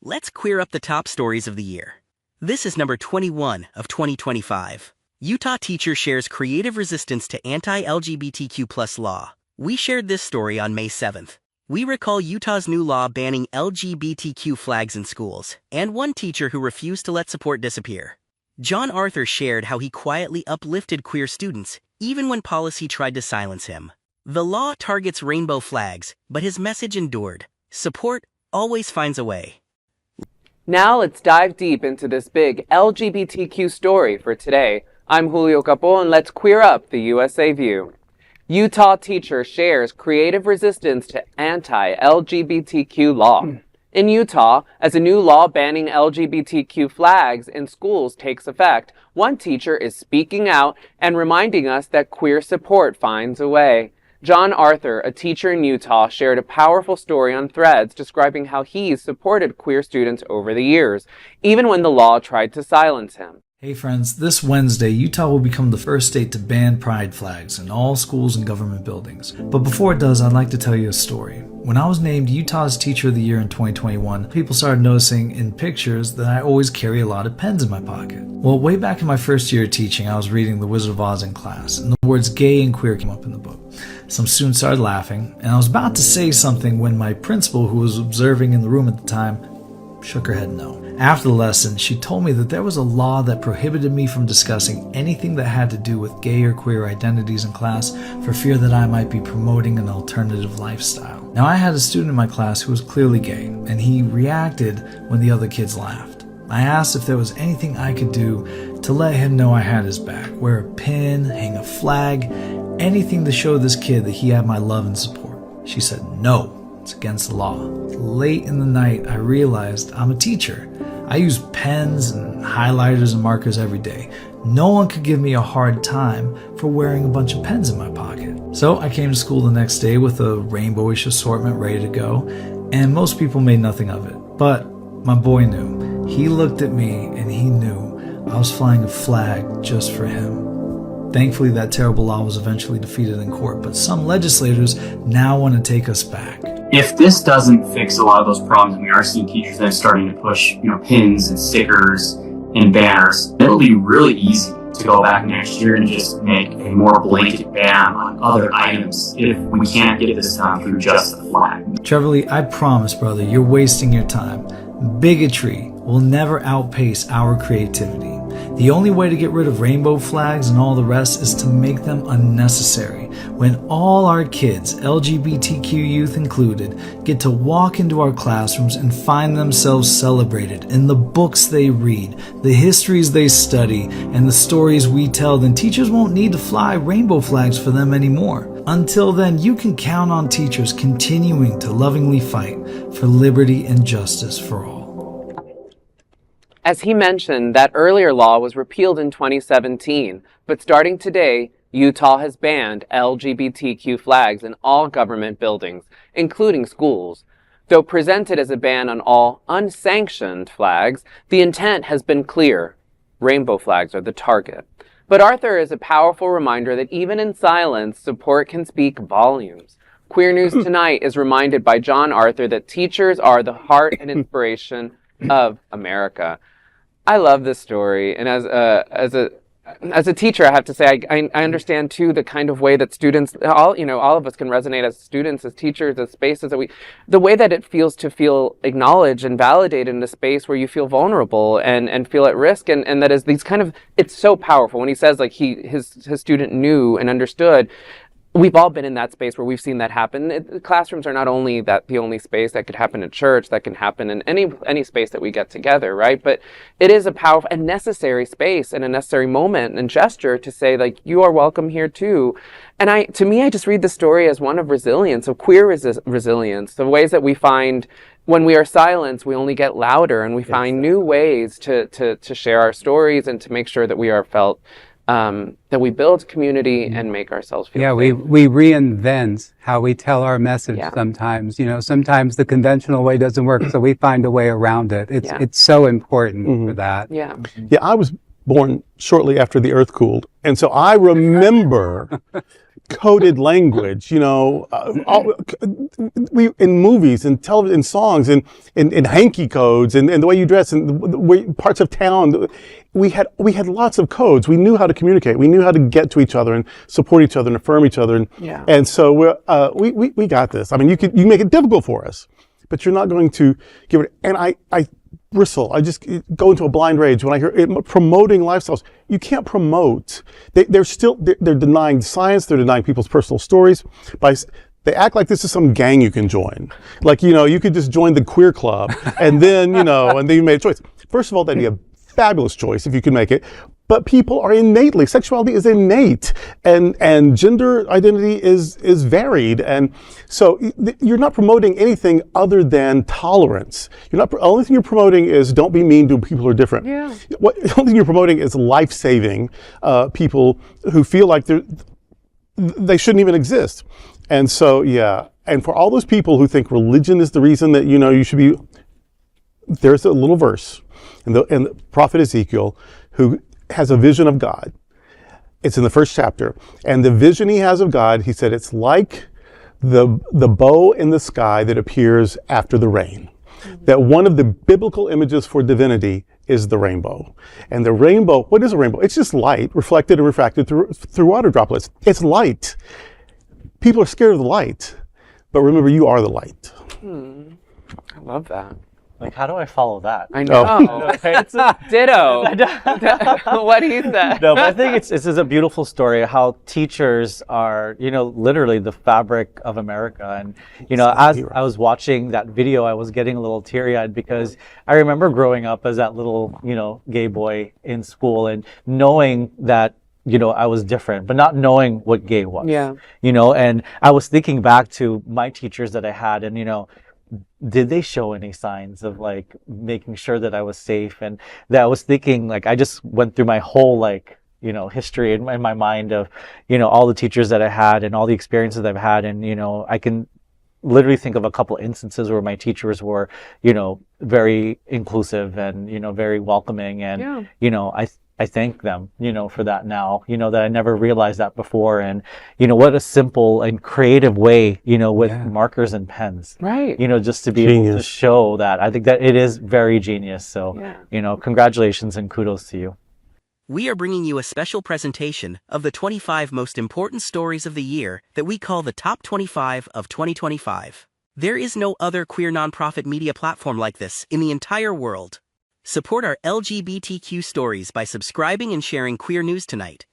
Let's queer up the top stories of the year. This is number 21 of 2025. Utah teacher shares creative resistance to anti-LGBTQ+ law. We shared this story on May 7th. We recall Utah's new law banning LGBTQ flags in schools, and one teacher who refused to let support disappear. John Arthur shared how he quietly uplifted queer students, even when policy tried to silence him. The law targets rainbow flags, but his message endured. Support always finds a way. Now let's dive deep into this big LGBTQ story for today. I'm Julio Capó, and let's queer up the USA View. Utah teacher shares creative resistance to anti-LGBTQ law. In Utah, as a new law banning LGBTQ flags in schools takes effect, one teacher is speaking out and reminding us that queer support finds a way. John Arthur, a teacher in Utah, shared a powerful story on Threads describing how he's supported queer students over the years, even when the law tried to silence him. Hey friends, this Wednesday, Utah will become the first state to ban pride flags in all schools and government buildings. But before it does, I'd like to tell you a story. When I was named Utah's Teacher of the Year in 2021, people started noticing in pictures that I always carry a lot of pens in my pocket. Well, way back in my first year of teaching, I was reading The Wizard of Oz in class, and the words gay and queer came up in the book. Some students started laughing, and I was about to say something when my principal, who was observing in the room at the time, shook her head no. After the lesson, she told me that there was a law that prohibited me from discussing anything that had to do with gay or queer identities in class for fear that I might be promoting an alternative lifestyle. Now, I had a student in my class who was clearly gay, and he reacted when the other kids laughed. I asked if there was anything I could do to let him know I had his back. Wear a pin, hang a flag, anything to show this kid that he had my love and support. She said no. It's against the law. Late in the night, I realized I'm a teacher. I use pens and highlighters and markers every day. No one could give me a hard time for wearing a bunch of pens in my pocket. So I came to school the next day with a rainbowish assortment ready to go, and most people made nothing of it. But my boy knew. He looked at me and he knew I was flying a flag just for him. Thankfully, that terrible law was eventually defeated in court, but some legislators now want to take us back. If this doesn't fix a lot of those problems, we are seeing teachers that are starting to push, pins and stickers and banners. It'll be really easy to go back next year and just make a more blanket ban on other items if we can't get this done through just the flag. Trevor Lee, I promise, brother, you're wasting your time. Bigotry will never outpace our creativity. The only way to get rid of rainbow flags and all the rest is to make them unnecessary. When all our kids, LGBTQ youth included, get to walk into our classrooms and find themselves celebrated in the books they read, the histories they study, and the stories we tell, then teachers won't need to fly rainbow flags for them anymore. Until then, you can count on teachers continuing to lovingly fight for liberty and justice for all. As he mentioned, that earlier law was repealed in 2017, but starting today, Utah has banned LGBTQ flags in all government buildings, including schools. Though presented as a ban on all unsanctioned flags, the intent has been clear. Rainbow flags are the target. But Arthur is a powerful reminder that even in silence, support can speak volumes. Queer News Tonight is reminded by John Arthur that teachers are the heart and inspiration of America. I love this story, and as a teacher, I have to say I understand too the kind of way that students, all of us can resonate as students, as teachers, as spaces that the way that it feels to feel acknowledged and validated in a space where you feel vulnerable and feel at risk, and that is these kind of, it's so powerful when he says like his student knew and understood. We've all been in that space where we've seen that happen. Classrooms are not only the only space that could happen in church, that can happen in any space that we get together, right? But it is a powerful and necessary space and a necessary moment and gesture to say, like, you are welcome here too. And to me, I just read the story as one of resilience, of queer resilience, the ways that we find when we are silenced, we only get louder, and we find new ways to share our stories and to make sure that we are felt. That we build community and make ourselves feel safe. we reinvent how we tell our message sometimes. Sometimes the conventional way doesn't work, so we find a way around it. It's so important for that. Yeah, I was born shortly after the earth cooled, and so I remember coded language, we in movies and television, songs, and in hanky codes, and the way you dress, and the way parts of town, we had lots of codes. We knew how to communicate. We knew how to get to each other and support each other and affirm each other. And so we got this. I mean, you make it difficult for us, but you're not going to give it. And I bristle. I just go into a blind rage when I hear it, promoting lifestyles. You can't promote. They're denying science. They're denying people's personal stories. They act like this is some gang you can join. Like, you could just join the queer club and then, and then you made a choice. First of all, that'd be a fabulous choice if you could make it. But people are sexuality is innate, and gender identity is varied, and so you're not promoting anything other than tolerance. The only thing you're promoting is don't be mean to people who are different. Yeah. The only thing you're promoting is life-saving people who feel like they shouldn't even exist, and so and for all those people who think religion is the reason that you should be, there's a little verse, and the prophet Ezekiel who has a vision of God. It's in the first chapter. And the vision he has of God, he said, it's like the bow in the sky that appears after the rain. Mm-hmm. That one of the biblical images for divinity is the rainbow. And the rainbow, what is a rainbow? It's just light reflected and refracted through water droplets. It's light. People are scared of the light, but remember, you are the light. I love that. Like, how do I follow that? I know. It's a ditto. What he said. No, but I think this is a beautiful story how teachers are, literally the fabric of America. And, as I was watching that video, I was getting a little teary-eyed because I remember growing up as that little, gay boy in school and knowing that I was different, but not knowing what gay was. Yeah. And I was thinking back to my teachers that I had, and did they show any signs of like making sure that I was safe? And that I was thinking, like, I just went through my whole history in my mind of all the teachers that I had and all the experiences I've had, and I can literally think of a couple instances where my teachers were very inclusive and very welcoming, and I thank them, for that now, that I never realized that before. And, what a simple and creative way, with markers and pens, right? Just to be able to show that. I think that it is very genius. So, congratulations and kudos to you. We are bringing you a special presentation of the 25 most important stories of the year that we call the Top 25 of 2025. There is no other queer nonprofit media platform like this in the entire world. Support our LGBTQ stories by subscribing and sharing Queer News Tonight.